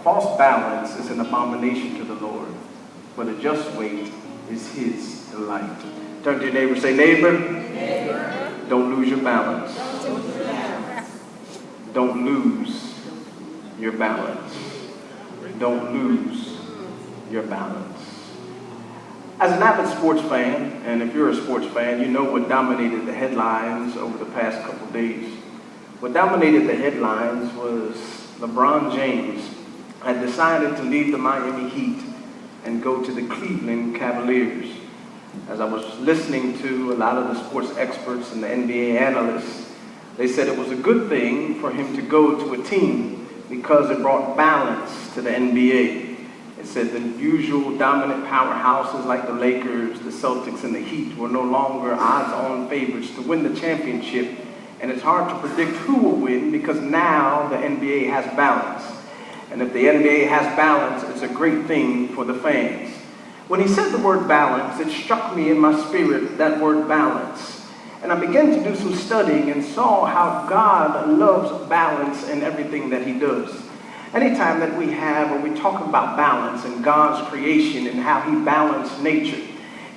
false balance is an abomination to the Lord, but a just weight is his delight. Turn to your neighbor and say, neighbor, don't lose your balance. Don't lose your balance. Don't lose your balance. As an avid sports fan, and if you're a sports fan, you know what dominated the headlines over the past couple days. What dominated the headlines was LeBron James had decided to leave the Miami Heat and go to the Cleveland Cavaliers. As I was listening to a lot of the sports experts and the NBA analysts, they said it was a good thing for him to go to a team because it brought balance to the NBA. It said the usual dominant powerhouses like the Lakers, the Celtics, and the Heat were no longer odds-on favorites to win the championship, and it's hard to predict who will win because now the NBA has balance. And if the NBA has balance, it's a great thing for the fans. When he said the word balance, it struck me in my spirit, that word balance. And I began to do some studying and saw how God loves balance in everything that he does. Anytime that we talk about balance and God's creation and how he balanced nature,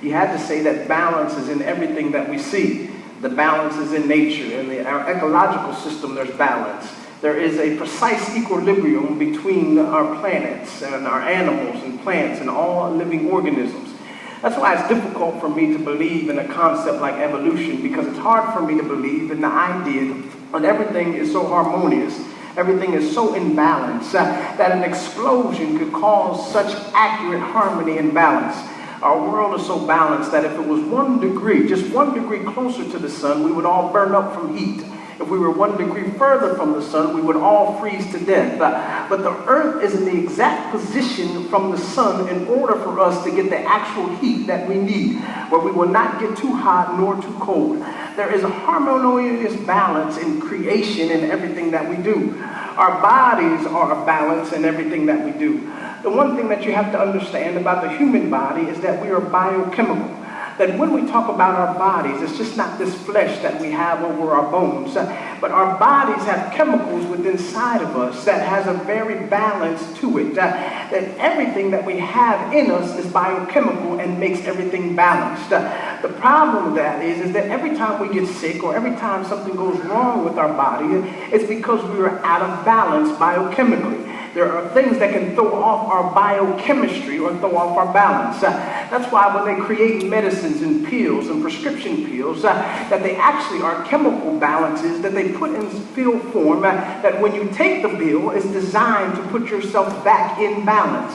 he had to say that balance is in everything that we see. The balance is in nature. In our ecological system, there's balance. There is a precise equilibrium between our planets and our animals and plants and all living organisms. That's why it's difficult for me to believe in a concept like evolution, because it's hard for me to believe in the idea that everything is so harmonious, everything is so in balance, that an explosion could cause such accurate harmony and balance. Our world is so balanced that if it was 1 degree, just 1 degree closer to the sun, we would all burn up from heat. If we were 1 degree further from the sun, we would all freeze to death. But the earth is in the exact position from the sun in order for us to get the actual heat that we need, where we will not get too hot nor too cold. There is a harmonious balance in creation in everything that we do. Our bodies are a balance in everything that we do. The one thing that you have to understand about the human body is that we are biochemical. That when we talk about our bodies, it's just not this flesh that we have over our bones, but our bodies have chemicals within inside of us that has a very balance to it. That everything that we have in us is biochemical and makes everything balanced. The problem with that is that every time we get sick or every time something goes wrong with our body, it's because we are out of balance biochemically. There are things that can throw off our biochemistry or throw off our balance. That's why when they create medicines and pills and prescription pills, that they actually are chemical balances that they put in pill form, that when you take the pill, it's designed to put yourself back in balance.